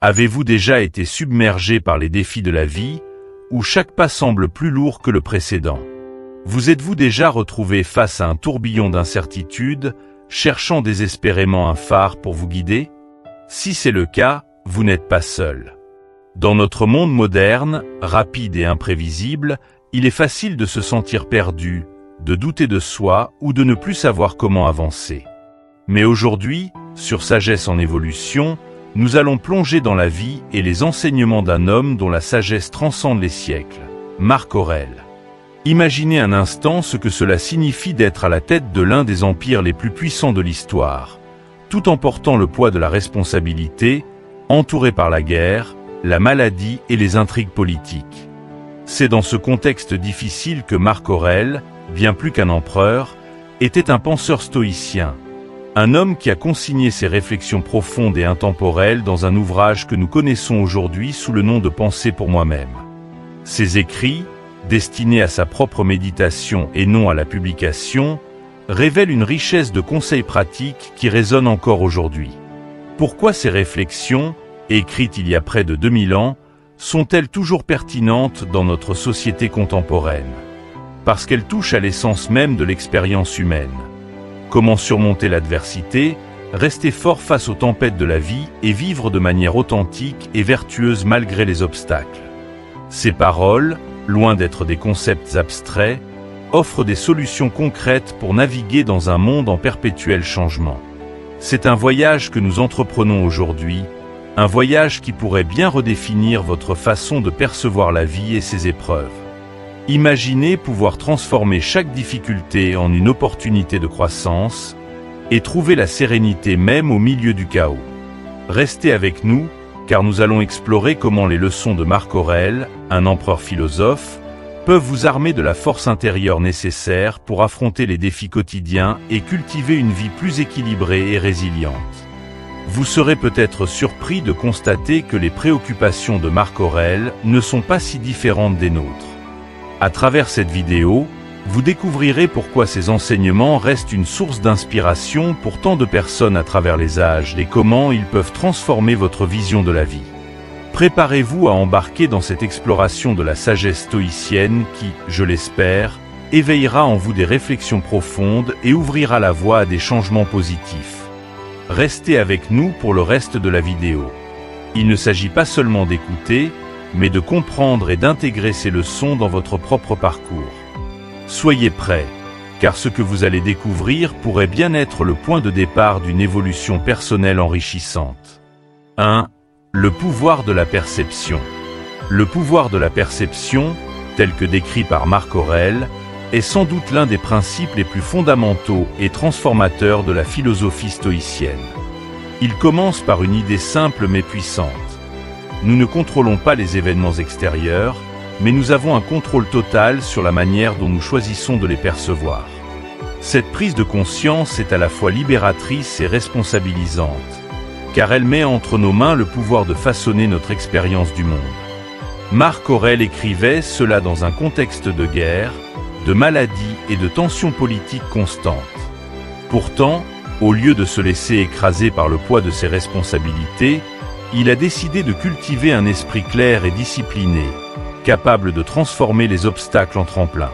Avez-vous déjà été submergé par les défis de la vie, où chaque pas semble plus lourd que le précédent? Vous êtes-vous déjà retrouvé face à un tourbillon d'incertitudes, cherchant désespérément un phare pour vous guider? Si c'est le cas, vous n'êtes pas seul. Dans notre monde moderne, rapide et imprévisible, il est facile de se sentir perdu, de douter de soi ou de ne plus savoir comment avancer. Mais aujourd'hui, sur Sagesse en évolution, nous allons plonger dans la vie et les enseignements d'un homme dont la sagesse transcende les siècles, Marc Aurèle. Imaginez un instant ce que cela signifie d'être à la tête de l'un des empires les plus puissants de l'histoire, tout en portant le poids de la responsabilité, entouré par la guerre, la maladie et les intrigues politiques. C'est dans ce contexte difficile que Marc Aurèle, bien plus qu'un empereur, était un penseur stoïcien, un homme qui a consigné ses réflexions profondes et intemporelles dans un ouvrage que nous connaissons aujourd'hui sous le nom de Pensées pour moi-même. Ses écrits, destinés à sa propre méditation et non à la publication, révèlent une richesse de conseils pratiques qui résonnent encore aujourd'hui. Pourquoi ces réflexions, écrites il y a près de 2000 ans, sont-elles toujours pertinentes dans notre société contemporaine? Parce qu'elles touchent à l'essence même de l'expérience humaine. Comment surmonter l'adversité, rester fort face aux tempêtes de la vie et vivre de manière authentique et vertueuse malgré les obstacles. Ces paroles, loin d'être des concepts abstraits, offrent des solutions concrètes pour naviguer dans un monde en perpétuel changement. C'est un voyage que nous entreprenons aujourd'hui, un voyage qui pourrait bien redéfinir votre façon de percevoir la vie et ses épreuves. Imaginez pouvoir transformer chaque difficulté en une opportunité de croissance et trouver la sérénité même au milieu du chaos. Restez avec nous, car nous allons explorer comment les leçons de Marc Aurèle, un empereur philosophe, peuvent vous armer de la force intérieure nécessaire pour affronter les défis quotidiens et cultiver une vie plus équilibrée et résiliente. Vous serez peut-être surpris de constater que les préoccupations de Marc Aurèle ne sont pas si différentes des nôtres. À travers cette vidéo, vous découvrirez pourquoi ces enseignements restent une source d'inspiration pour tant de personnes à travers les âges et comment ils peuvent transformer votre vision de la vie. Préparez-vous à embarquer dans cette exploration de la sagesse stoïcienne qui, je l'espère, éveillera en vous des réflexions profondes et ouvrira la voie à des changements positifs. Restez avec nous pour le reste de la vidéo. Il ne s'agit pas seulement d'écouter, mais de comprendre et d'intégrer ces leçons dans votre propre parcours. Soyez prêts, car ce que vous allez découvrir pourrait bien être le point de départ d'une évolution personnelle enrichissante. 1. Le pouvoir de la perception. Le pouvoir de la perception, tel que décrit par Marc Aurèle, est sans doute l'un des principes les plus fondamentaux et transformateurs de la philosophie stoïcienne. Il commence par une idée simple mais puissante. Nous ne contrôlons pas les événements extérieurs, mais nous avons un contrôle total sur la manière dont nous choisissons de les percevoir. Cette prise de conscience est à la fois libératrice et responsabilisante, car elle met entre nos mains le pouvoir de façonner notre expérience du monde. Marc Aurèle écrivait cela dans un contexte de guerre, de maladie et de tensions politiques constantes. Pourtant, au lieu de se laisser écraser par le poids de ses responsabilités, il a décidé de cultiver un esprit clair et discipliné, capable de transformer les obstacles en tremplin.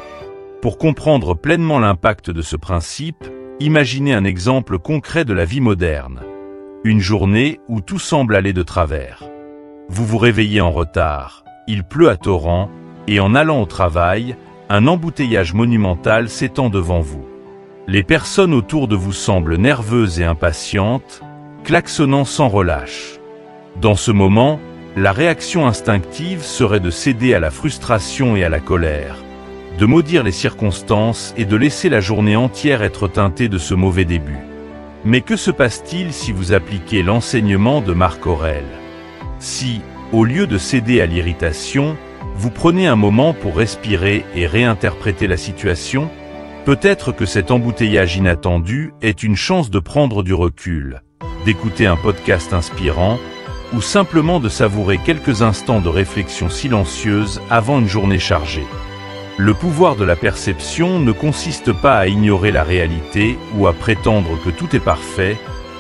Pour comprendre pleinement l'impact de ce principe, imaginez un exemple concret de la vie moderne. Une journée où tout semble aller de travers. Vous vous réveillez en retard, il pleut à torrents, et en allant au travail, un embouteillage monumental s'étend devant vous. Les personnes autour de vous semblent nerveuses et impatientes, klaxonnant sans relâche. Dans ce moment, la réaction instinctive serait de céder à la frustration et à la colère, de maudire les circonstances et de laisser la journée entière être teintée de ce mauvais début. Mais que se passe-t-il si vous appliquez l'enseignement de Marc Aurèle? Si, au lieu de céder à l'irritation, vous prenez un moment pour respirer et réinterpréter la situation, peut-être que cet embouteillage inattendu est une chance de prendre du recul, d'écouter un podcast inspirant, ou simplement de savourer quelques instants de réflexion silencieuse avant une journée chargée. Le pouvoir de la perception ne consiste pas à ignorer la réalité ou à prétendre que tout est parfait,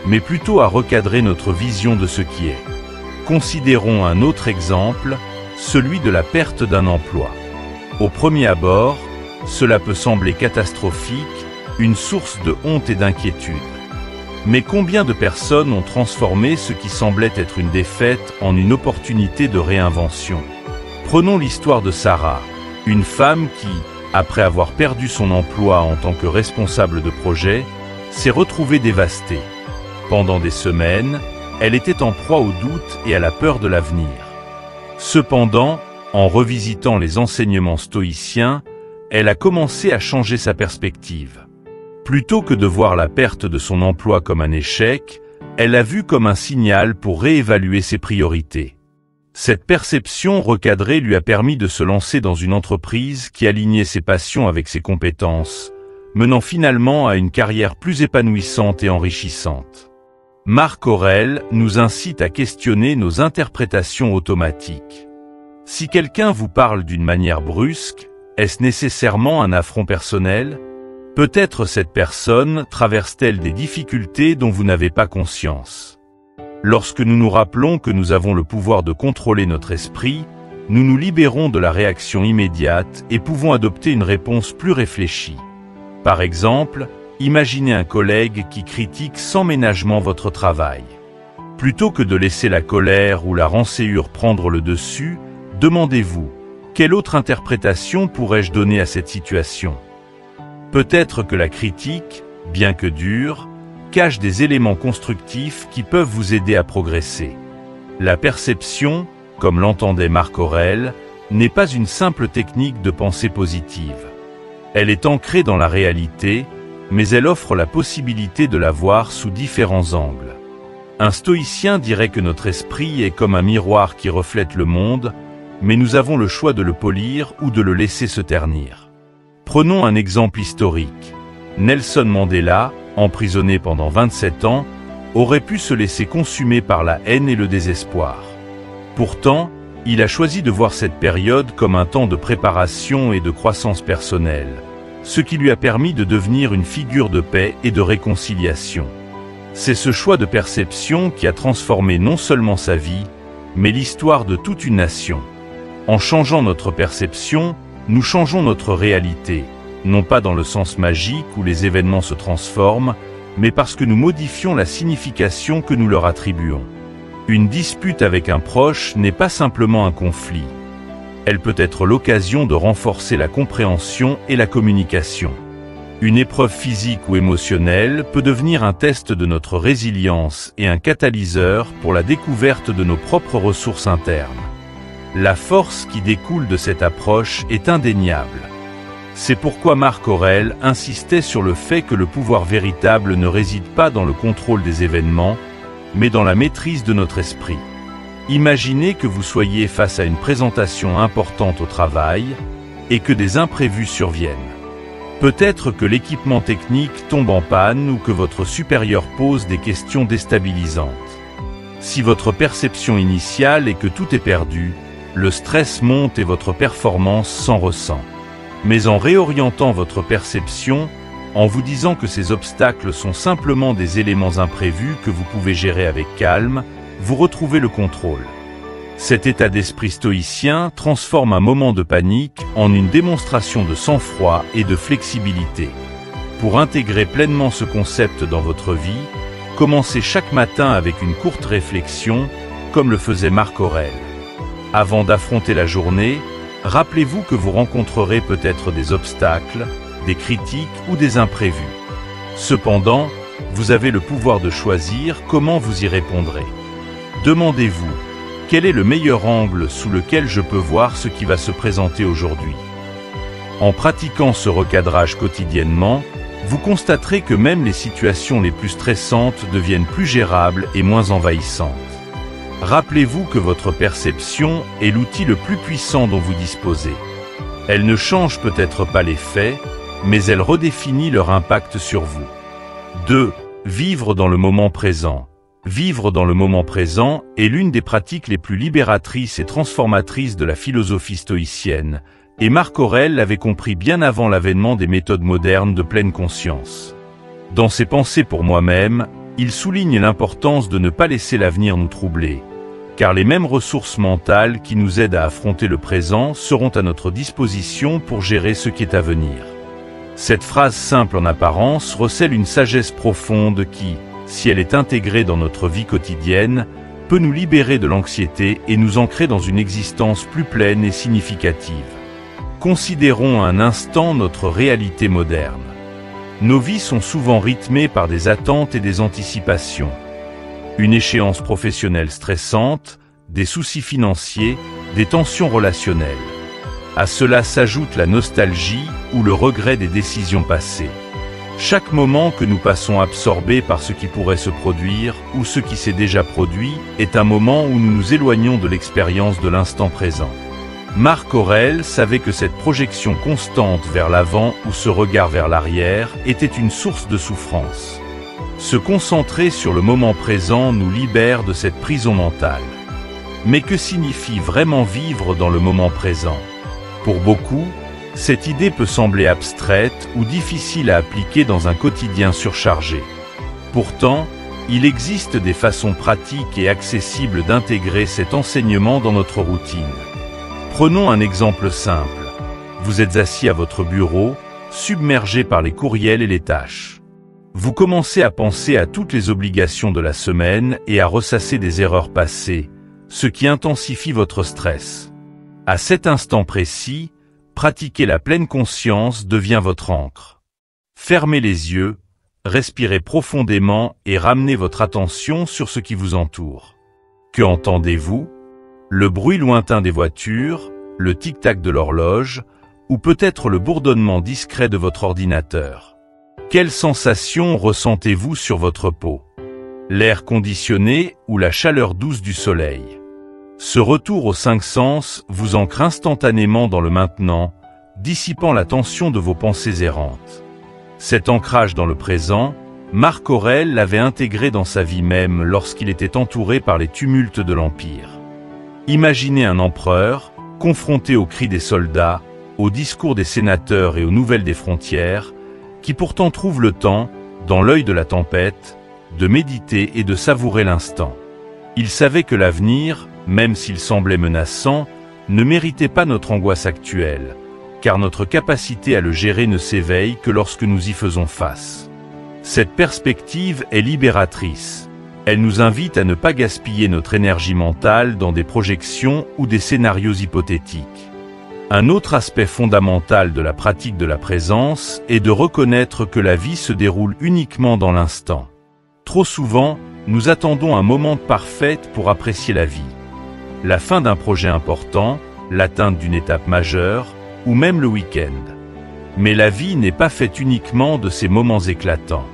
mais plutôt à recadrer notre vision de ce qui est. Considérons un autre exemple, celui de la perte d'un emploi. Au premier abord, cela peut sembler catastrophique, une source de honte et d'inquiétude. Mais combien de personnes ont transformé ce qui semblait être une défaite en une opportunité de réinvention? Prenons l'histoire de Sarah, une femme qui, après avoir perdu son emploi en tant que responsable de projet, s'est retrouvée dévastée. Pendant des semaines, elle était en proie au doute et à la peur de l'avenir. Cependant, en revisitant les enseignements stoïciens, elle a commencé à changer sa perspective. Plutôt que de voir la perte de son emploi comme un échec, elle l'a vu comme un signal pour réévaluer ses priorités. Cette perception recadrée lui a permis de se lancer dans une entreprise qui alignait ses passions avec ses compétences, menant finalement à une carrière plus épanouissante et enrichissante. Marc Aurèle nous incite à questionner nos interprétations automatiques. Si quelqu'un vous parle d'une manière brusque, est-ce nécessairement un affront personnel? Peut-être cette personne traverse-t-elle des difficultés dont vous n'avez pas conscience. Lorsque nous nous rappelons que nous avons le pouvoir de contrôler notre esprit, nous nous libérons de la réaction immédiate et pouvons adopter une réponse plus réfléchie. Par exemple, imaginez un collègue qui critique sans ménagement votre travail. Plutôt que de laisser la colère ou la rancœur prendre le dessus, demandez-vous, quelle autre interprétation pourrais-je donner à cette situation? Peut-être que la critique, bien que dure, cache des éléments constructifs qui peuvent vous aider à progresser. La perception, comme l'entendait Marc Aurèle, n'est pas une simple technique de pensée positive. Elle est ancrée dans la réalité, mais elle offre la possibilité de la voir sous différents angles. Un stoïcien dirait que notre esprit est comme un miroir qui reflète le monde, mais nous avons le choix de le polir ou de le laisser se ternir. Prenons un exemple historique. Nelson Mandela, emprisonné pendant 27 ans, aurait pu se laisser consumer par la haine et le désespoir. Pourtant, il a choisi de voir cette période comme un temps de préparation et de croissance personnelle, ce qui lui a permis de devenir une figure de paix et de réconciliation. C'est ce choix de perception qui a transformé non seulement sa vie, mais l'histoire de toute une nation. En changeant notre perception, nous changeons notre réalité, non pas dans le sens magique où les événements se transforment, mais parce que nous modifions la signification que nous leur attribuons. Une dispute avec un proche n'est pas simplement un conflit. Elle peut être l'occasion de renforcer la compréhension et la communication. Une épreuve physique ou émotionnelle peut devenir un test de notre résilience et un catalyseur pour la découverte de nos propres ressources internes. La force qui découle de cette approche est indéniable. C'est pourquoi Marc Aurèle insistait sur le fait que le pouvoir véritable ne réside pas dans le contrôle des événements, mais dans la maîtrise de notre esprit. Imaginez que vous soyez face à une présentation importante au travail et que des imprévus surviennent. Peut-être que l'équipement technique tombe en panne ou que votre supérieur pose des questions déstabilisantes. Si votre perception initiale est que tout est perdu, le stress monte et votre performance s'en ressent. Mais en réorientant votre perception, en vous disant que ces obstacles sont simplement des éléments imprévus que vous pouvez gérer avec calme, vous retrouvez le contrôle. Cet état d'esprit stoïcien transforme un moment de panique en une démonstration de sang-froid et de flexibilité. Pour intégrer pleinement ce concept dans votre vie, commencez chaque matin avec une courte réflexion, comme le faisait Marc Aurèle. Avant d'affronter la journée, rappelez-vous que vous rencontrerez peut-être des obstacles, des critiques ou des imprévus. Cependant, vous avez le pouvoir de choisir comment vous y répondrez. Demandez-vous, quel est le meilleur angle sous lequel je peux voir ce qui va se présenter aujourd'hui? En pratiquant ce recadrage quotidiennement, vous constaterez que même les situations les plus stressantes deviennent plus gérables et moins envahissantes. Rappelez-vous que votre perception est l'outil le plus puissant dont vous disposez. Elle ne change peut-être pas les faits, mais elle redéfinit leur impact sur vous. 2. Vivre dans le moment présent. Vivre dans le moment présent est l'une des pratiques les plus libératrices et transformatrices de la philosophie stoïcienne, et Marc Aurèle l'avait compris bien avant l'avènement des méthodes modernes de pleine conscience. Dans ses pensées pour moi-même, il souligne l'importance de ne pas laisser l'avenir nous troubler. car les mêmes ressources mentales qui nous aident à affronter le présent seront à notre disposition pour gérer ce qui est à venir. Cette phrase simple en apparence recèle une sagesse profonde qui, si elle est intégrée dans notre vie quotidienne, peut nous libérer de l'anxiété et nous ancrer dans une existence plus pleine et significative. Considérons un instant notre réalité moderne. Nos vies sont souvent rythmées par des attentes et des anticipations. Une échéance professionnelle stressante, des soucis financiers, des tensions relationnelles. À cela s'ajoute la nostalgie ou le regret des décisions passées. Chaque moment que nous passons absorbés par ce qui pourrait se produire ou ce qui s'est déjà produit est un moment où nous nous éloignons de l'expérience de l'instant présent. Marc Aurèle savait que cette projection constante vers l'avant ou ce regard vers l'arrière était une source de souffrance. Se concentrer sur le moment présent nous libère de cette prison mentale. Mais que signifie vraiment vivre dans le moment présent? Pour beaucoup, cette idée peut sembler abstraite ou difficile à appliquer dans un quotidien surchargé. Pourtant, il existe des façons pratiques et accessibles d'intégrer cet enseignement dans notre routine. Prenons un exemple simple. Vous êtes assis à votre bureau, submergé par les courriels et les tâches. Vous commencez à penser à toutes les obligations de la semaine et à ressasser des erreurs passées, ce qui intensifie votre stress. À cet instant précis, pratiquer la pleine conscience devient votre ancre. Fermez les yeux, respirez profondément et ramenez votre attention sur ce qui vous entoure. Que entendez-vous? Le bruit lointain des voitures, le tic-tac de l'horloge, ou peut-être le bourdonnement discret de votre ordinateur. Quelles sensations ressentez-vous sur votre peau? L'air conditionné ou la chaleur douce du soleil? Ce retour aux cinq sens vous ancre instantanément dans le maintenant, dissipant la tension de vos pensées errantes. Cet ancrage dans le présent, Marc Aurèle l'avait intégré dans sa vie même lorsqu'il était entouré par les tumultes de l'Empire. Imaginez un empereur, confronté aux cris des soldats, aux discours des sénateurs et aux nouvelles des frontières, qui pourtant trouve le temps, dans l'œil de la tempête, de méditer et de savourer l'instant. Il savait que l'avenir, même s'il semblait menaçant, ne méritait pas notre angoisse actuelle, car notre capacité à le gérer ne s'éveille que lorsque nous y faisons face. Cette perspective est libératrice. Elle nous invite à ne pas gaspiller notre énergie mentale dans des projections ou des scénarios hypothétiques. Un autre aspect fondamental de la pratique de la présence est de reconnaître que la vie se déroule uniquement dans l'instant. Trop souvent, nous attendons un moment parfait pour apprécier la vie. La fin d'un projet important, l'atteinte d'une étape majeure, ou même le week-end. Mais la vie n'est pas faite uniquement de ces moments éclatants.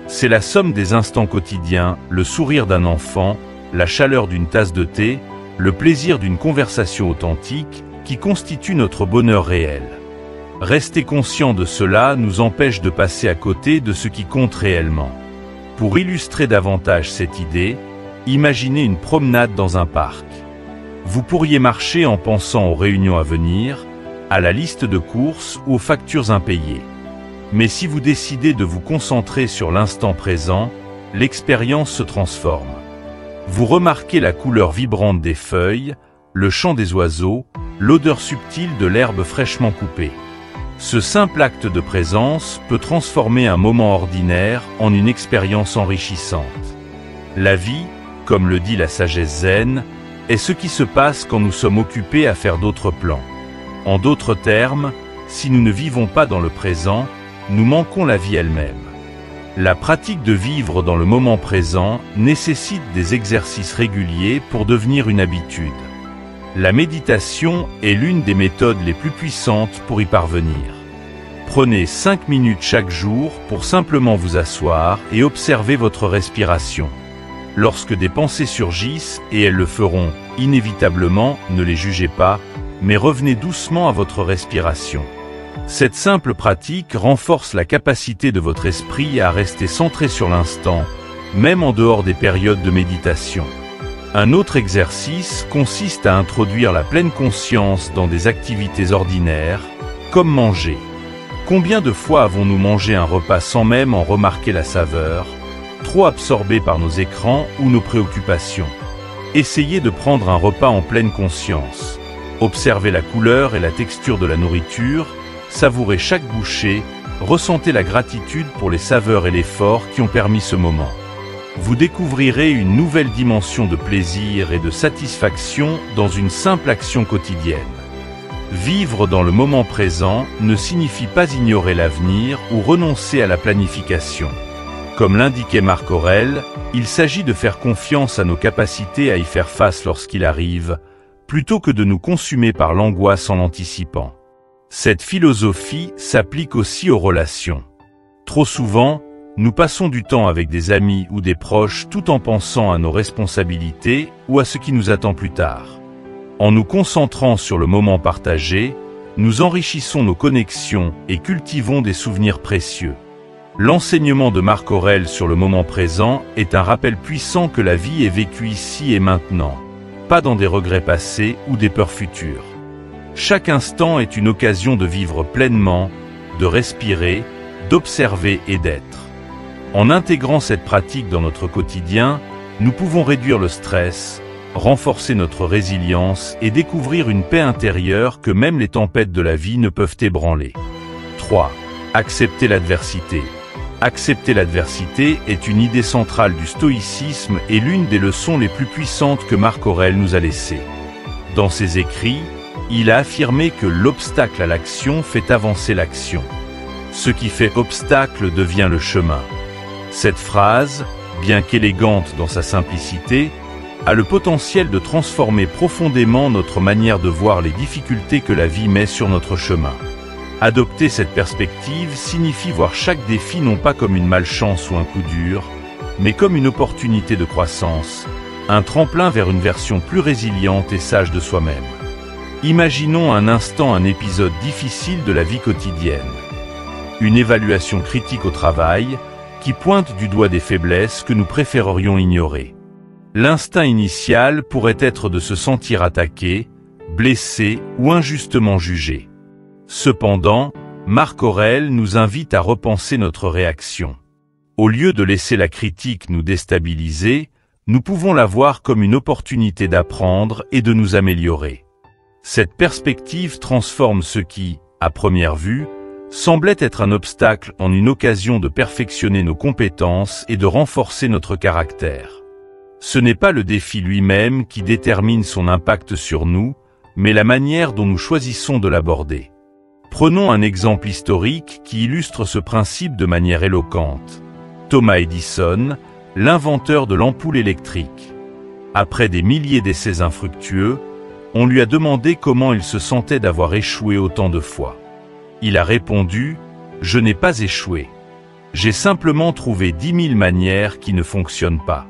C'est la somme des instants quotidiens, le sourire d'un enfant, la chaleur d'une tasse de thé, le plaisir d'une conversation authentique, qui constituent notre bonheur réel. Rester conscient de cela nous empêche de passer à côté de ce qui compte réellement. Pour illustrer davantage cette idée, imaginez une promenade dans un parc. Vous pourriez marcher en pensant aux réunions à venir, à la liste de courses ou aux factures impayées. Mais si vous décidez de vous concentrer sur l'instant présent, l'expérience se transforme. Vous remarquez la couleur vibrante des feuilles, le chant des oiseaux, l'odeur subtile de l'herbe fraîchement coupée. Ce simple acte de présence peut transformer un moment ordinaire en une expérience enrichissante. La vie, comme le dit la sagesse zen, est ce qui se passe quand nous sommes occupés à faire d'autres plans. En d'autres termes, si nous ne vivons pas dans le présent, nous manquons la vie elle-même. La pratique de vivre dans le moment présent nécessite des exercices réguliers pour devenir une habitude. La méditation est l'une des méthodes les plus puissantes pour y parvenir. Prenez 5 minutes chaque jour pour simplement vous asseoir et observer votre respiration. Lorsque des pensées surgissent, et elles le feront inévitablement, ne les jugez pas, mais revenez doucement à votre respiration. Cette simple pratique renforce la capacité de votre esprit à rester centré sur l'instant, même en dehors des périodes de méditation. Un autre exercice consiste à introduire la pleine conscience dans des activités ordinaires, comme manger. Combien de fois avons-nous mangé un repas sans même en remarquer la saveur, trop absorbés par nos écrans ou nos préoccupations? Essayez de prendre un repas en pleine conscience. Observez la couleur et la texture de la nourriture, savourez chaque bouchée, ressentez la gratitude pour les saveurs et l'effort qui ont permis ce moment. Vous découvrirez une nouvelle dimension de plaisir et de satisfaction dans une simple action quotidienne. Vivre dans le moment présent ne signifie pas ignorer l'avenir ou renoncer à la planification. Comme l'indiquait Marc Aurèle, il s'agit de faire confiance à nos capacités à y faire face lorsqu'il arrive, plutôt que de nous consumer par l'angoisse en l'anticipant. Cette philosophie s'applique aussi aux relations. Trop souvent, nous passons du temps avec des amis ou des proches tout en pensant à nos responsabilités ou à ce qui nous attend plus tard. En nous concentrant sur le moment partagé, nous enrichissons nos connexions et cultivons des souvenirs précieux. L'enseignement de Marc Aurèle sur le moment présent est un rappel puissant que la vie est vécue ici et maintenant, pas dans des regrets passés ou des peurs futures. Chaque instant est une occasion de vivre pleinement, de respirer, d'observer et d'être. En intégrant cette pratique dans notre quotidien, nous pouvons réduire le stress, renforcer notre résilience et découvrir une paix intérieure que même les tempêtes de la vie ne peuvent ébranler. 3. Accepter l'adversité. Accepter l'adversité est une idée centrale du stoïcisme et l'une des leçons les plus puissantes que Marc Aurèle nous a laissées. Dans ses écrits, il a affirmé que l'obstacle à l'action fait avancer l'action. Ce qui fait obstacle devient le chemin. Cette phrase, bien qu'élégante dans sa simplicité, a le potentiel de transformer profondément notre manière de voir les difficultés que la vie met sur notre chemin. Adopter cette perspective signifie voir chaque défi non pas comme une malchance ou un coup dur, mais comme une opportunité de croissance, un tremplin vers une version plus résiliente et sage de soi-même. Imaginons un instant un épisode difficile de la vie quotidienne. Une évaluation critique au travail, qui pointe du doigt des faiblesses que nous préférerions ignorer. L'instinct initial pourrait être de se sentir attaqué, blessé ou injustement jugé. Cependant, Marc Aurèle nous invite à repenser notre réaction. Au lieu de laisser la critique nous déstabiliser, nous pouvons la voir comme une opportunité d'apprendre et de nous améliorer. Cette perspective transforme ce qui, à première vue, semblait être un obstacle en une occasion de perfectionner nos compétences et de renforcer notre caractère. Ce n'est pas le défi lui-même qui détermine son impact sur nous, mais la manière dont nous choisissons de l'aborder. Prenons un exemple historique qui illustre ce principe de manière éloquente. Thomas Edison, l'inventeur de l'ampoule électrique. Après des milliers d'essais infructueux, on lui a demandé comment il se sentait d'avoir échoué autant de fois. Il a répondu « Je n'ai pas échoué. J'ai simplement trouvé 10 000 manières qui ne fonctionnent pas. »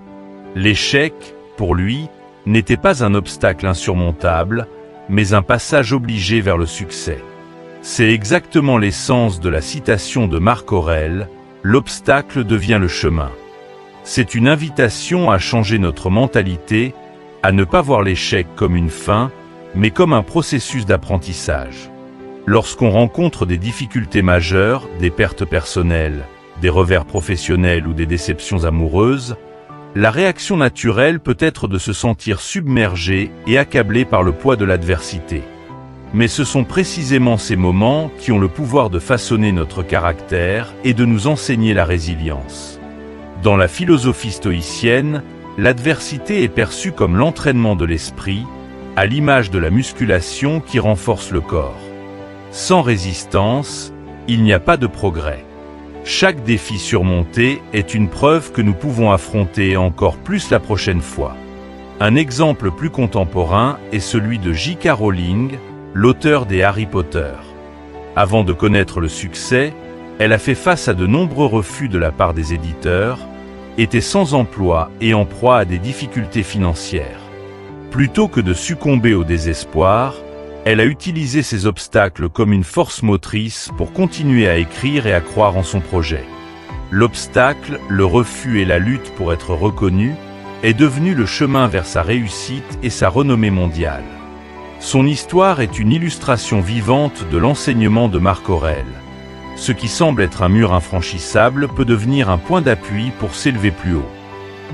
L'échec, pour lui, n'était pas un obstacle insurmontable, mais un passage obligé vers le succès. C'est exactement l'essence de la citation de Marc Aurèle, « L'obstacle devient le chemin ». C'est une invitation à changer notre mentalité, à ne pas voir l'échec comme une fin, mais comme un processus d'apprentissage. Lorsqu'on rencontre des difficultés majeures, des pertes personnelles, des revers professionnels ou des déceptions amoureuses, la réaction naturelle peut être de se sentir submergé et accablé par le poids de l'adversité. Mais ce sont précisément ces moments qui ont le pouvoir de façonner notre caractère et de nous enseigner la résilience. Dans la philosophie stoïcienne, l'adversité est perçue comme l'entraînement de l'esprit, à l'image de la musculation qui renforce le corps. Sans résistance, il n'y a pas de progrès. Chaque défi surmonté est une preuve que nous pouvons affronter encore plus la prochaine fois. Un exemple plus contemporain est celui de J.K. Rowling, l'auteur des Harry Potter. Avant de connaître le succès, elle a fait face à de nombreux refus de la part des éditeurs, était sans emploi et en proie à des difficultés financières. Plutôt que de succomber au désespoir, elle a utilisé ces obstacles comme une force motrice pour continuer à écrire et à croire en son projet. L'obstacle, le refus et la lutte pour être reconnue est devenu le chemin vers sa réussite et sa renommée mondiale. Son histoire est une illustration vivante de l'enseignement de Marc Aurèle. Ce qui semble être un mur infranchissable peut devenir un point d'appui pour s'élever plus haut.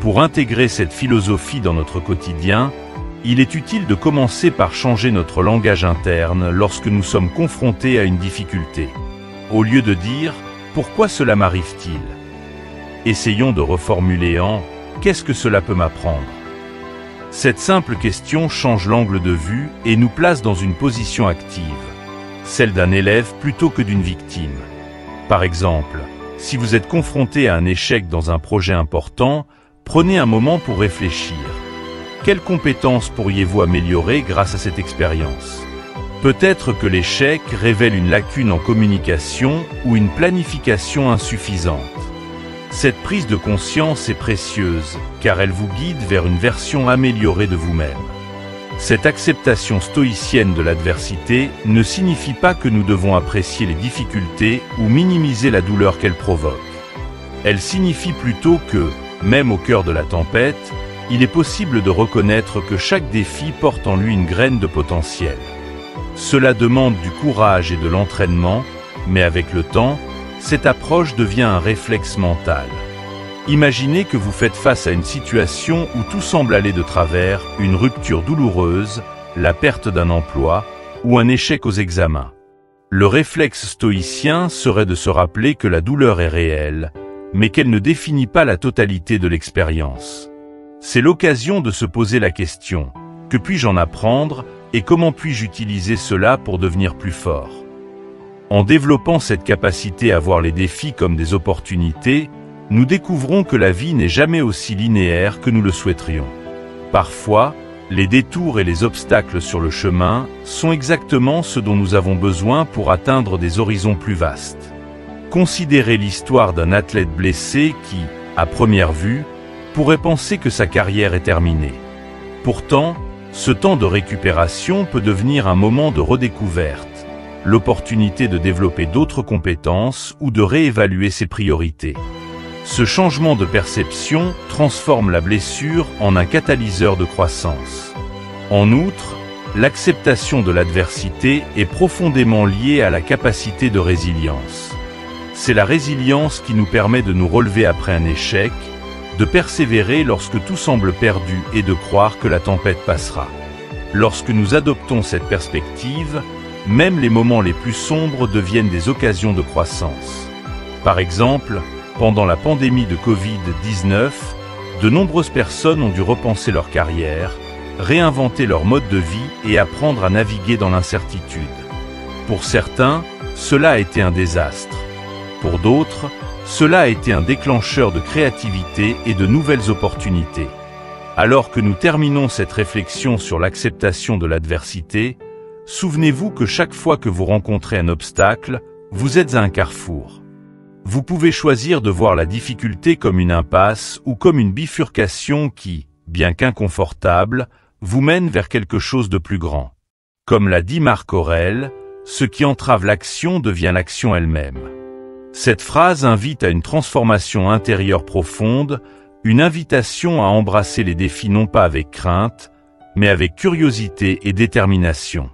Pour intégrer cette philosophie dans notre quotidien, il est utile de commencer par changer notre langage interne lorsque nous sommes confrontés à une difficulté. Au lieu de dire « Pourquoi cela m'arrive-t-il ?», essayons de reformuler en « Qu'est-ce que cela peut m'apprendre ?» Cette simple question change l'angle de vue et nous place dans une position active, celle d'un élève plutôt que d'une victime. Par exemple, si vous êtes confronté à un échec dans un projet important, prenez un moment pour réfléchir. Quelles compétences pourriez-vous améliorer grâce à cette expérience ? Peut-être que l'échec révèle une lacune en communication ou une planification insuffisante. Cette prise de conscience est précieuse, car elle vous guide vers une version améliorée de vous-même. Cette acceptation stoïcienne de l'adversité ne signifie pas que nous devons apprécier les difficultés ou minimiser la douleur qu'elles provoquent. Elle signifie plutôt que, même au cœur de la tempête, il est possible de reconnaître que chaque défi porte en lui une graine de potentiel. Cela demande du courage et de l'entraînement, mais avec le temps, cette approche devient un réflexe mental. Imaginez que vous faites face à une situation où tout semble aller de travers, une rupture douloureuse, la perte d'un emploi ou un échec aux examens. Le réflexe stoïcien serait de se rappeler que la douleur est réelle, mais qu'elle ne définit pas la totalité de l'expérience. C'est l'occasion de se poser la question « Que puis-je en apprendre et comment puis-je utiliser cela pour devenir plus fort ?» En développant cette capacité à voir les défis comme des opportunités, nous découvrons que la vie n'est jamais aussi linéaire que nous le souhaiterions. Parfois, les détours et les obstacles sur le chemin sont exactement ce dont nous avons besoin pour atteindre des horizons plus vastes. Considérez l'histoire d'un athlète blessé qui, à première vue, pourrait penser que sa carrière est terminée. Pourtant, ce temps de récupération peut devenir un moment de redécouverte, l'opportunité de développer d'autres compétences ou de réévaluer ses priorités. Ce changement de perception transforme la blessure en un catalyseur de croissance. En outre, l'acceptation de l'adversité est profondément liée à la capacité de résilience. C'est la résilience qui nous permet de nous relever après un échec, de persévérer lorsque tout semble perdu et de croire que la tempête passera. Lorsque nous adoptons cette perspective, même les moments les plus sombres deviennent des occasions de croissance. Par exemple, pendant la pandémie de Covid-19, de nombreuses personnes ont dû repenser leur carrière, réinventer leur mode de vie et apprendre à naviguer dans l'incertitude. Pour certains, cela a été un désastre. Pour d'autres, cela a été un déclencheur de créativité et de nouvelles opportunités. Alors que nous terminons cette réflexion sur l'acceptation de l'adversité, souvenez-vous que chaque fois que vous rencontrez un obstacle, vous êtes à un carrefour. Vous pouvez choisir de voir la difficulté comme une impasse ou comme une bifurcation qui, bien qu'inconfortable, vous mène vers quelque chose de plus grand. Comme l'a dit Marc Aurèle, ce qui entrave l'action devient l'action elle-même. Cette phrase invite à une transformation intérieure profonde, une invitation à embrasser les défis non pas avec crainte, mais avec curiosité et détermination.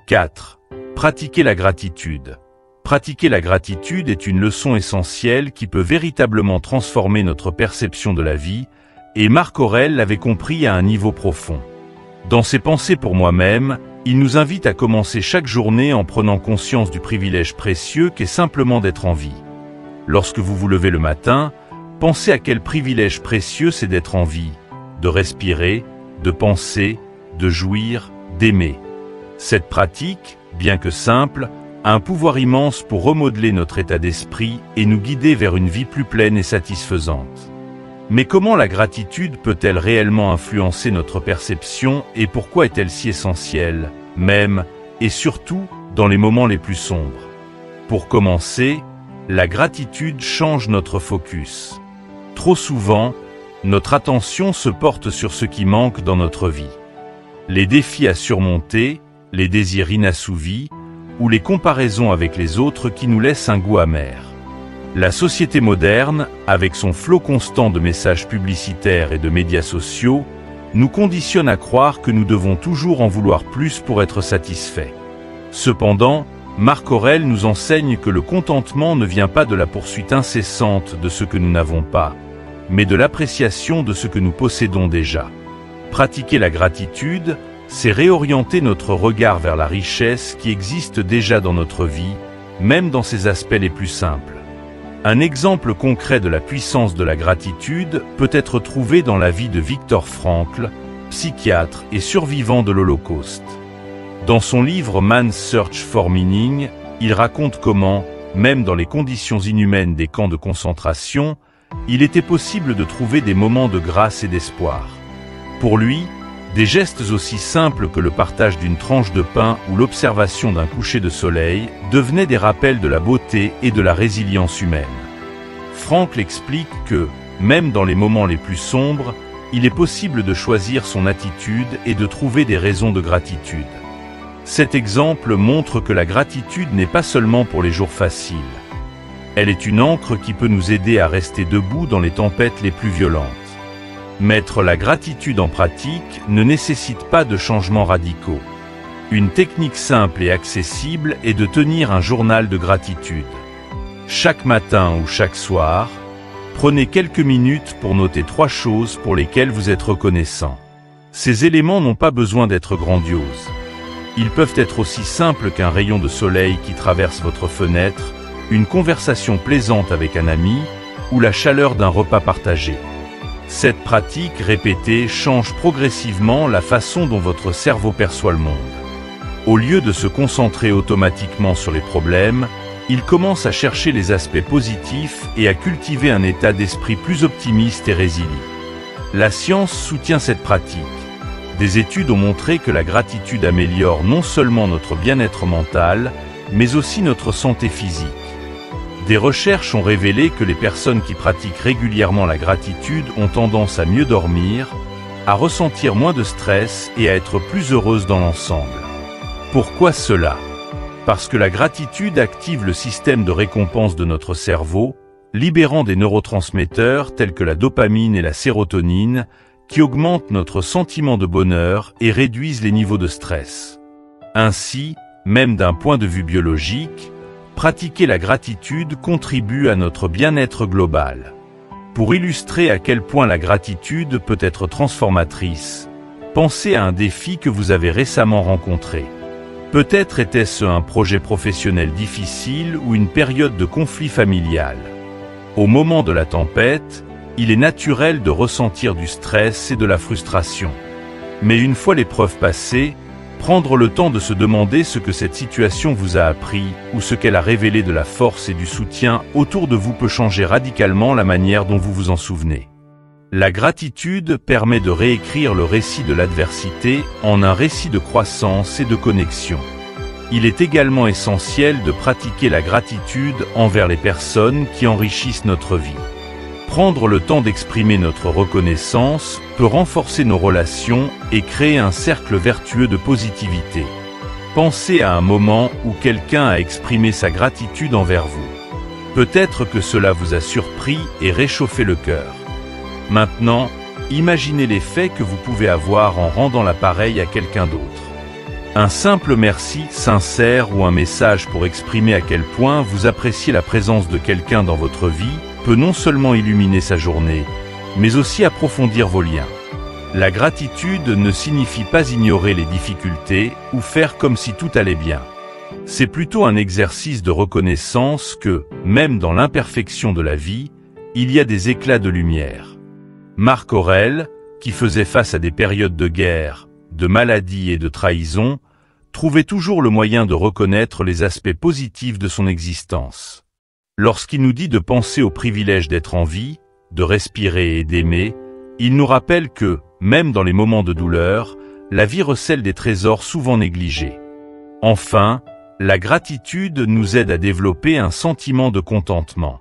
4. Pratiquer la gratitude. Pratiquer la gratitude est une leçon essentielle qui peut véritablement transformer notre perception de la vie, et Marc Aurèle l'avait compris à un niveau profond. Dans ses pensées pour moi-même, il nous invite à commencer chaque journée en prenant conscience du privilège précieux qu'est simplement d'être en vie. Lorsque vous vous levez le matin, pensez à quel privilège précieux c'est d'être en vie, de respirer, de penser, de jouir, d'aimer. Cette pratique, bien que simple, a un pouvoir immense pour remodeler notre état d'esprit et nous guider vers une vie plus pleine et satisfaisante. Mais comment la gratitude peut-elle réellement influencer notre perception et pourquoi est-elle si essentielle, même, et surtout, dans les moments les plus sombres? Pour commencer, la gratitude change notre focus. Trop souvent, notre attention se porte sur ce qui manque dans notre vie. Les défis à surmonter, les désirs inassouvis, ou les comparaisons avec les autres qui nous laissent un goût amer. La société moderne, avec son flot constant de messages publicitaires et de médias sociaux, nous conditionne à croire que nous devons toujours en vouloir plus pour être satisfaits. Cependant, Marc Aurèle nous enseigne que le contentement ne vient pas de la poursuite incessante de ce que nous n'avons pas, mais de l'appréciation de ce que nous possédons déjà. Pratiquer la gratitude, c'est réorienter notre regard vers la richesse qui existe déjà dans notre vie, même dans ses aspects les plus simples. Un exemple concret de la puissance de la gratitude peut être trouvé dans la vie de Viktor Frankl, psychiatre et survivant de l'Holocauste. Dans son livre Man's Search for Meaning, il raconte comment, même dans les conditions inhumaines des camps de concentration, il était possible de trouver des moments de grâce et d'espoir. Pour lui, des gestes aussi simples que le partage d'une tranche de pain ou l'observation d'un coucher de soleil devenaient des rappels de la beauté et de la résilience humaine. Frankl explique que, même dans les moments les plus sombres, il est possible de choisir son attitude et de trouver des raisons de gratitude. Cet exemple montre que la gratitude n'est pas seulement pour les jours faciles. Elle est une ancre qui peut nous aider à rester debout dans les tempêtes les plus violentes. Mettre la gratitude en pratique ne nécessite pas de changements radicaux. Une technique simple et accessible est de tenir un journal de gratitude. Chaque matin ou chaque soir, prenez quelques minutes pour noter 3 choses pour lesquelles vous êtes reconnaissant. Ces éléments n'ont pas besoin d'être grandioses. Ils peuvent être aussi simples qu'un rayon de soleil qui traverse votre fenêtre, une conversation plaisante avec un ami ou la chaleur d'un repas partagé. Cette pratique répétée change progressivement la façon dont votre cerveau perçoit le monde. Au lieu de se concentrer automatiquement sur les problèmes, il commence à chercher les aspects positifs et à cultiver un état d'esprit plus optimiste et résilient. La science soutient cette pratique. Des études ont montré que la gratitude améliore non seulement notre bien-être mental, mais aussi notre santé physique. Des recherches ont révélé que les personnes qui pratiquent régulièrement la gratitude ont tendance à mieux dormir, à ressentir moins de stress et à être plus heureuses dans l'ensemble. Pourquoi cela? Parce que la gratitude active le système de récompense de notre cerveau, libérant des neurotransmetteurs tels que la dopamine et la sérotonine, qui augmentent notre sentiment de bonheur et réduisent les niveaux de stress. Ainsi, même d'un point de vue biologique, pratiquer la gratitude contribue à notre bien-être global. Pour illustrer à quel point la gratitude peut être transformatrice, pensez à un défi que vous avez récemment rencontré. Peut-être était-ce un projet professionnel difficile ou une période de conflit familial. Au moment de la tempête, il est naturel de ressentir du stress et de la frustration. Mais une fois l'épreuve passée, prendre le temps de se demander ce que cette situation vous a appris ou ce qu'elle a révélé de la force et du soutien autour de vous peut changer radicalement la manière dont vous vous en souvenez. La gratitude permet de réécrire le récit de l'adversité en un récit de croissance et de connexion. Il est également essentiel de pratiquer la gratitude envers les personnes qui enrichissent notre vie. Prendre le temps d'exprimer notre reconnaissance peut renforcer nos relations et créer un cercle vertueux de positivité. Pensez à un moment où quelqu'un a exprimé sa gratitude envers vous. Peut-être que cela vous a surpris et réchauffé le cœur. Maintenant, imaginez l'effet que vous pouvez avoir en rendant l'appareil à quelqu'un d'autre. Un simple merci sincère ou un message pour exprimer à quel point vous appréciez la présence de quelqu'un dans votre vie peut non seulement illuminer sa journée, mais aussi approfondir vos liens. La gratitude ne signifie pas ignorer les difficultés ou faire comme si tout allait bien. C'est plutôt un exercice de reconnaissance que, même dans l'imperfection de la vie, il y a des éclats de lumière. Marc Aurèle, qui faisait face à des périodes de guerre, de maladie et de trahison, trouvait toujours le moyen de reconnaître les aspects positifs de son existence. Lorsqu'il nous dit de penser au privilège d'être en vie, de respirer et d'aimer, il nous rappelle que, même dans les moments de douleur, la vie recèle des trésors souvent négligés. Enfin, la gratitude nous aide à développer un sentiment de contentement.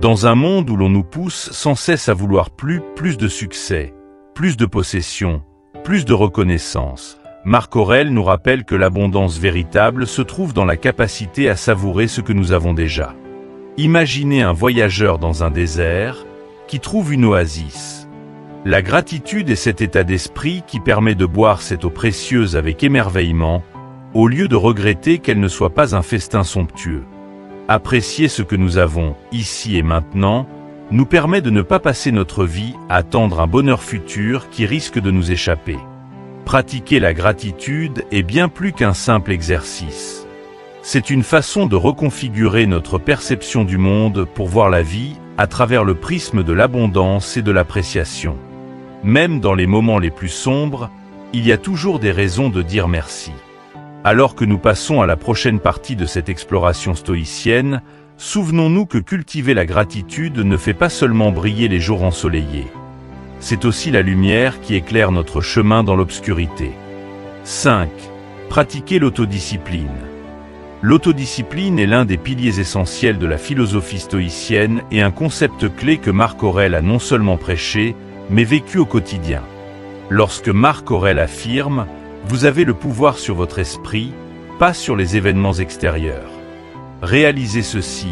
Dans un monde où l'on nous pousse sans cesse à vouloir plus de succès, plus de possessions, plus de reconnaissance, Marc Aurèle nous rappelle que l'abondance véritable se trouve dans la capacité à savourer ce que nous avons déjà. Imaginez un voyageur dans un désert qui trouve une oasis. La gratitude est cet état d'esprit qui permet de boire cette eau précieuse avec émerveillement, au lieu de regretter qu'elle ne soit pas un festin somptueux. Apprécier ce que nous avons, ici et maintenant, nous permet de ne pas passer notre vie à attendre un bonheur futur qui risque de nous échapper. Pratiquer la gratitude est bien plus qu'un simple exercice. C'est une façon de reconfigurer notre perception du monde pour voir la vie à travers le prisme de l'abondance et de l'appréciation. Même dans les moments les plus sombres, il y a toujours des raisons de dire merci. Alors que nous passons à la prochaine partie de cette exploration stoïcienne, souvenons-nous que cultiver la gratitude ne fait pas seulement briller les jours ensoleillés. C'est aussi la lumière qui éclaire notre chemin dans l'obscurité. 5. Pratiquer l'autodiscipline. L'autodiscipline est l'un des piliers essentiels de la philosophie stoïcienne et un concept clé que Marc Aurèle a non seulement prêché, mais vécu au quotidien. Lorsque Marc Aurèle affirme « Vous avez le pouvoir sur votre esprit, pas sur les événements extérieurs. Réalisez ceci,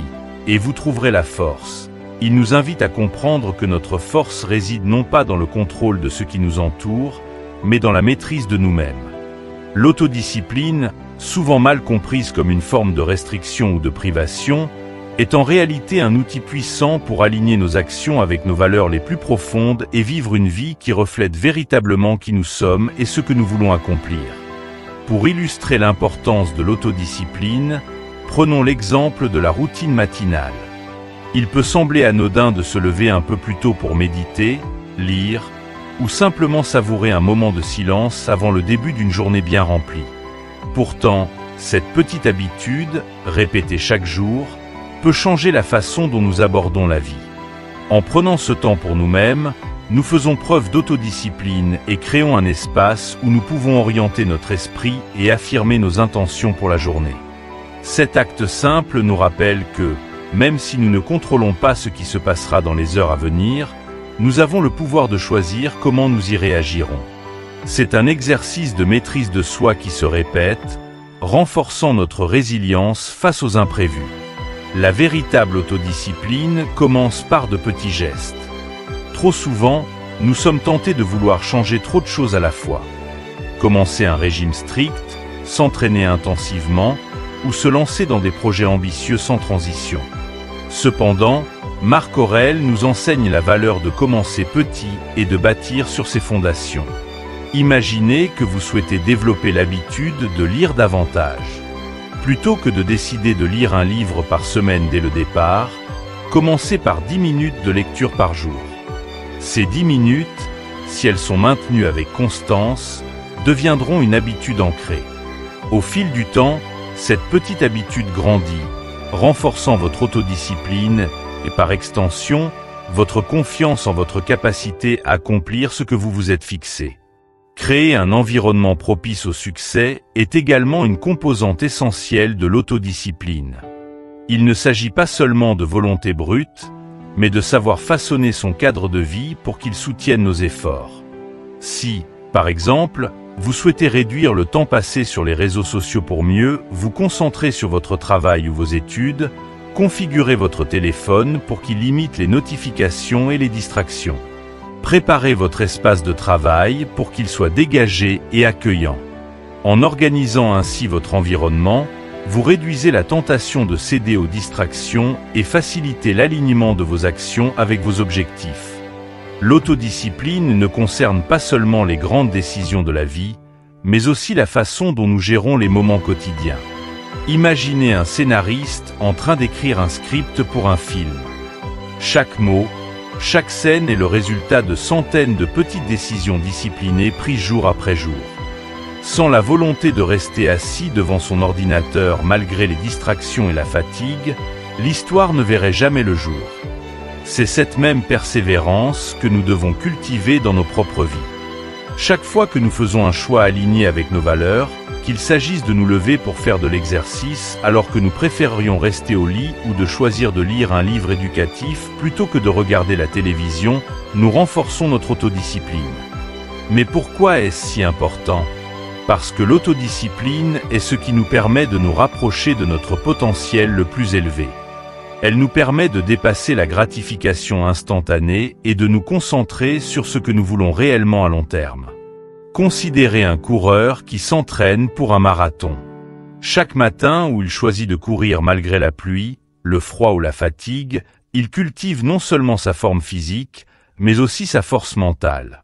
et vous trouverez la force ». Il nous invite à comprendre que notre force réside non pas dans le contrôle de ce qui nous entoure, mais dans la maîtrise de nous-mêmes. L'autodiscipline, souvent mal comprise comme une forme de restriction ou de privation, est en réalité un outil puissant pour aligner nos actions avec nos valeurs les plus profondes et vivre une vie qui reflète véritablement qui nous sommes et ce que nous voulons accomplir. Pour illustrer l'importance de l'autodiscipline, prenons l'exemple de la routine matinale. Il peut sembler anodin de se lever un peu plus tôt pour méditer, lire, ou simplement savourer un moment de silence avant le début d'une journée bien remplie. Pourtant, cette petite habitude, répétée chaque jour, peut changer la façon dont nous abordons la vie. En prenant ce temps pour nous-mêmes, nous faisons preuve d'autodiscipline et créons un espace où nous pouvons orienter notre esprit et affirmer nos intentions pour la journée. Cet acte simple nous rappelle que, même si nous ne contrôlons pas ce qui se passera dans les heures à venir, nous avons le pouvoir de choisir comment nous y réagirons. C'est un exercice de maîtrise de soi qui se répète, renforçant notre résilience face aux imprévus. La véritable autodiscipline commence par de petits gestes. Trop souvent, nous sommes tentés de vouloir changer trop de choses à la fois. Commencer un régime strict, s'entraîner intensivement, ou se lancer dans des projets ambitieux sans transition. Cependant, Marc Aurèle nous enseigne la valeur de commencer petit et de bâtir sur ses fondations. Imaginez que vous souhaitez développer l'habitude de lire davantage. Plutôt que de décider de lire un livre par semaine dès le départ, commencez par 10 minutes de lecture par jour. Ces 10 minutes, si elles sont maintenues avec constance, deviendront une habitude ancrée. Au fil du temps, cette petite habitude grandit, renforçant votre autodiscipline et par extension, votre confiance en votre capacité à accomplir ce que vous vous êtes fixé. Créer un environnement propice au succès est également une composante essentielle de l'autodiscipline. Il ne s'agit pas seulement de volonté brute, mais de savoir façonner son cadre de vie pour qu'il soutienne nos efforts. Si, par exemple, vous souhaitez réduire le temps passé sur les réseaux sociaux pour mieux vous concentrer sur votre travail ou vos études, configurez votre téléphone pour qu'il limite les notifications et les distractions. Préparez votre espace de travail pour qu'il soit dégagé et accueillant. En organisant ainsi votre environnement, vous réduisez la tentation de céder aux distractions et facilitez l'alignement de vos actions avec vos objectifs. L'autodiscipline ne concerne pas seulement les grandes décisions de la vie, mais aussi la façon dont nous gérons les moments quotidiens. Imaginez un scénariste en train d'écrire un script pour un film. Chaque mot, chaque scène est le résultat de centaines de petites décisions disciplinées prises jour après jour. Sans la volonté de rester assis devant son ordinateur malgré les distractions et la fatigue, l'histoire ne verrait jamais le jour. C'est cette même persévérance que nous devons cultiver dans nos propres vies. Chaque fois que nous faisons un choix aligné avec nos valeurs, qu'il s'agisse de nous lever pour faire de l'exercice alors que nous préférerions rester au lit ou de choisir de lire un livre éducatif plutôt que de regarder la télévision, nous renforçons notre autodiscipline. Mais pourquoi est-ce si important ? Parce que l'autodiscipline est ce qui nous permet de nous rapprocher de notre potentiel le plus élevé. Elle nous permet de dépasser la gratification instantanée et de nous concentrer sur ce que nous voulons réellement à long terme. Considérez un coureur qui s'entraîne pour un marathon. Chaque matin où il choisit de courir malgré la pluie, le froid ou la fatigue, il cultive non seulement sa forme physique, mais aussi sa force mentale.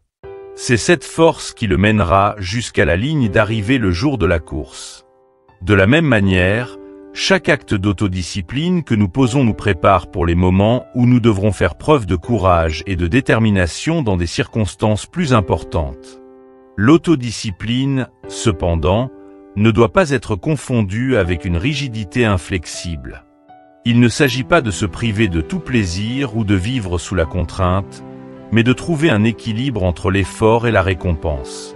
C'est cette force qui le mènera jusqu'à la ligne d'arrivée le jour de la course. De la même manière, chaque acte d'autodiscipline que nous posons nous prépare pour les moments où nous devrons faire preuve de courage et de détermination dans des circonstances plus importantes. L'autodiscipline, cependant, ne doit pas être confondue avec une rigidité inflexible. Il ne s'agit pas de se priver de tout plaisir ou de vivre sous la contrainte, mais de trouver un équilibre entre l'effort et la récompense.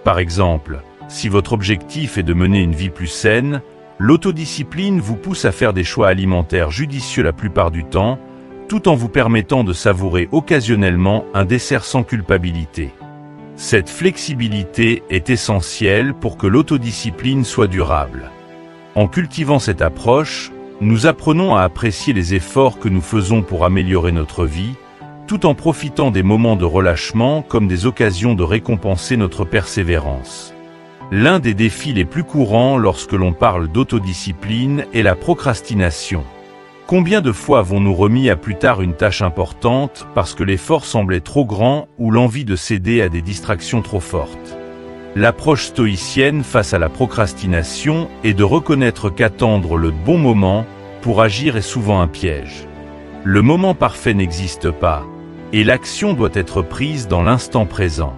Par exemple, si votre objectif est de mener une vie plus saine, l'autodiscipline vous pousse à faire des choix alimentaires judicieux la plupart du temps, tout en vous permettant de savourer occasionnellement un dessert sans culpabilité. Cette flexibilité est essentielle pour que l'autodiscipline soit durable. En cultivant cette approche, nous apprenons à apprécier les efforts que nous faisons pour améliorer notre vie, tout en profitant des moments de relâchement comme des occasions de récompenser notre persévérance. L'un des défis les plus courants lorsque l'on parle d'autodiscipline est la procrastination. Combien de fois avons-nous remis à plus tard une tâche importante parce que l'effort semblait trop grand ou l'envie de céder à des distractions trop fortes? L'approche stoïcienne face à la procrastination est de reconnaître qu'attendre le bon moment pour agir est souvent un piège. Le moment parfait n'existe pas, et l'action doit être prise dans l'instant présent.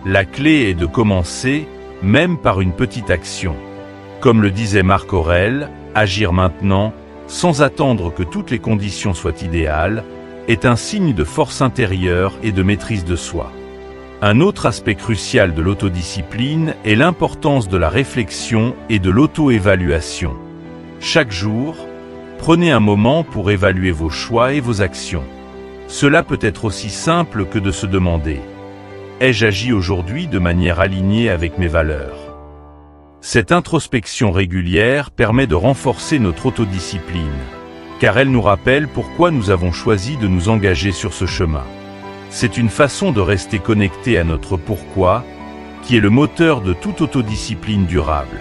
La clé est de commencer, même par une petite action. Comme le disait Marc Aurèle, agir maintenant, sans attendre que toutes les conditions soient idéales, est un signe de force intérieure et de maîtrise de soi. Un autre aspect crucial de l'autodiscipline est l'importance de la réflexion et de l'auto-évaluation. Chaque jour, prenez un moment pour évaluer vos choix et vos actions. Cela peut être aussi simple que de se demander « Ai-je agi aujourd'hui de manière alignée avec mes valeurs ?» Cette introspection régulière permet de renforcer notre autodiscipline, car elle nous rappelle pourquoi nous avons choisi de nous engager sur ce chemin. C'est une façon de rester connecté à notre pourquoi, qui est le moteur de toute autodiscipline durable.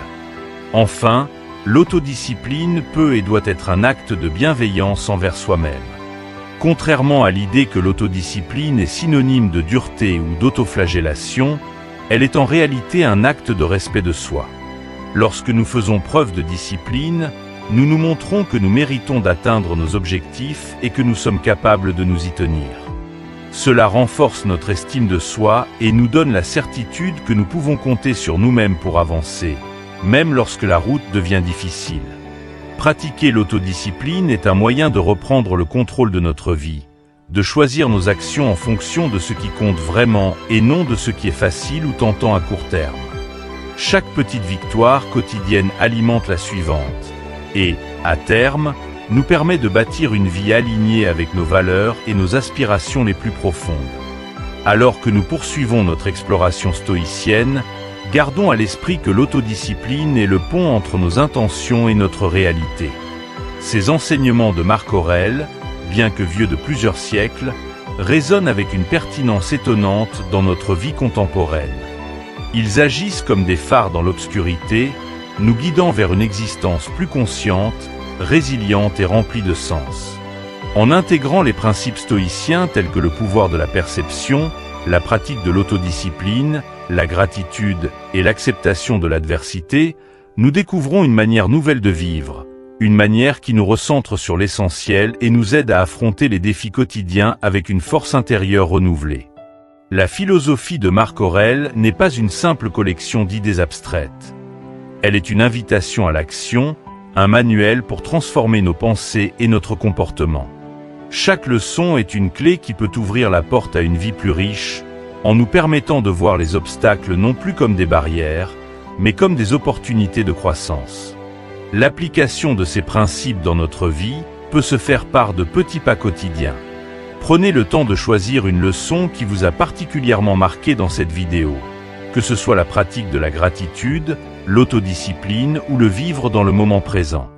Enfin, l'autodiscipline peut et doit être un acte de bienveillance envers soi-même. Contrairement à l'idée que l'autodiscipline est synonyme de dureté ou d'autoflagellation, elle est en réalité un acte de respect de soi. Lorsque nous faisons preuve de discipline, nous nous montrons que nous méritons d'atteindre nos objectifs et que nous sommes capables de nous y tenir. Cela renforce notre estime de soi et nous donne la certitude que nous pouvons compter sur nous-mêmes pour avancer, même lorsque la route devient difficile. Pratiquer l'autodiscipline est un moyen de reprendre le contrôle de notre vie, de choisir nos actions en fonction de ce qui compte vraiment et non de ce qui est facile ou tentant à court terme. Chaque petite victoire quotidienne alimente la suivante et, à terme, nous permet de bâtir une vie alignée avec nos valeurs et nos aspirations les plus profondes. Alors que nous poursuivons notre exploration stoïcienne, gardons à l'esprit que l'autodiscipline est le pont entre nos intentions et notre réalité. Ces enseignements de Marc Aurèle, bien que vieux de plusieurs siècles, résonnent avec une pertinence étonnante dans notre vie contemporaine. Ils agissent comme des phares dans l'obscurité, nous guidant vers une existence plus consciente, résiliente et remplie de sens. En intégrant les principes stoïciens tels que le pouvoir de la perception, la pratique de l'autodiscipline, la gratitude et l'acceptation de l'adversité, nous découvrons une manière nouvelle de vivre, une manière qui nous recentre sur l'essentiel et nous aide à affronter les défis quotidiens avec une force intérieure renouvelée. La philosophie de Marc Aurèle n'est pas une simple collection d'idées abstraites. Elle est une invitation à l'action, un manuel pour transformer nos pensées et notre comportement. Chaque leçon est une clé qui peut ouvrir la porte à une vie plus riche, en nous permettant de voir les obstacles non plus comme des barrières, mais comme des opportunités de croissance. L'application de ces principes dans notre vie peut se faire par de petits pas quotidiens. Prenez le temps de choisir une leçon qui vous a particulièrement marqué dans cette vidéo, que ce soit la pratique de la gratitude, l'autodiscipline ou le vivre dans le moment présent.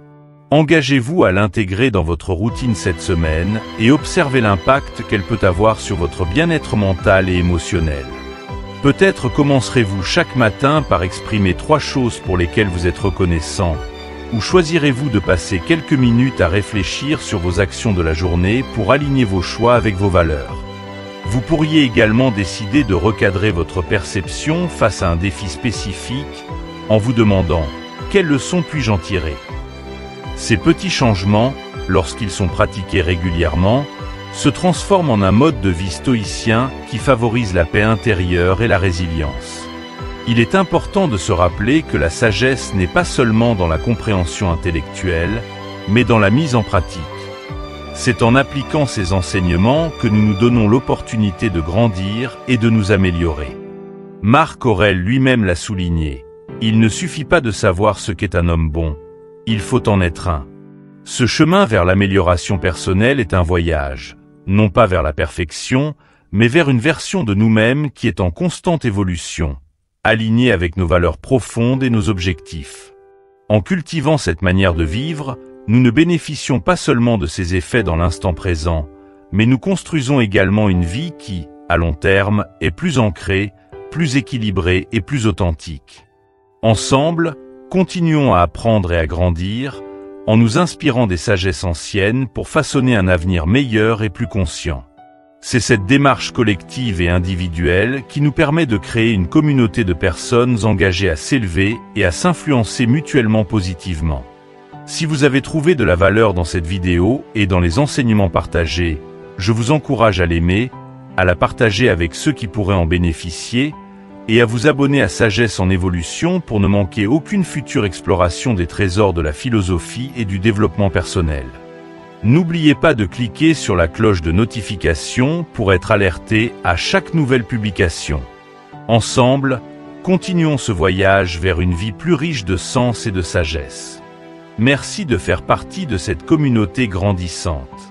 Engagez-vous à l'intégrer dans votre routine cette semaine et observez l'impact qu'elle peut avoir sur votre bien-être mental et émotionnel. Peut-être commencerez-vous chaque matin par exprimer 3 choses pour lesquelles vous êtes reconnaissant, Ou choisirez-vous de passer quelques minutes à réfléchir sur vos actions de la journée pour aligner vos choix avec vos valeurs? Vous pourriez également décider de recadrer votre perception face à un défi spécifique en vous demandant « Quelles leçons puis-je en tirer ?» Ces petits changements, lorsqu'ils sont pratiqués régulièrement, se transforment en un mode de vie stoïcien qui favorise la paix intérieure et la résilience. Il est important de se rappeler que la sagesse n'est pas seulement dans la compréhension intellectuelle, mais dans la mise en pratique. C'est en appliquant ces enseignements que nous nous donnons l'opportunité de grandir et de nous améliorer. Marc Aurèle lui-même l'a souligné, il ne suffit pas de savoir ce qu'est un homme bon, il faut en être un. Ce chemin vers l'amélioration personnelle est un voyage, non pas vers la perfection, mais vers une version de nous-mêmes qui est en constante évolution, alignée avec nos valeurs profondes et nos objectifs. En cultivant cette manière de vivre, nous ne bénéficions pas seulement de ses effets dans l'instant présent, mais nous construisons également une vie qui, à long terme, est plus ancrée, plus équilibrée et plus authentique. Ensemble, continuons à apprendre et à grandir, en nous inspirant des sagesses anciennes pour façonner un avenir meilleur et plus conscient. C'est cette démarche collective et individuelle qui nous permet de créer une communauté de personnes engagées à s'élever et à s'influencer mutuellement positivement. Si vous avez trouvé de la valeur dans cette vidéo et dans les enseignements partagés, je vous encourage à l'aimer, à la partager avec ceux qui pourraient en bénéficier, et à vous abonner à Sagesse en Évolution pour ne manquer aucune future exploration des trésors de la philosophie et du développement personnel. N'oubliez pas de cliquer sur la cloche de notification pour être alerté à chaque nouvelle publication. Ensemble, continuons ce voyage vers une vie plus riche de sens et de sagesse. Merci de faire partie de cette communauté grandissante.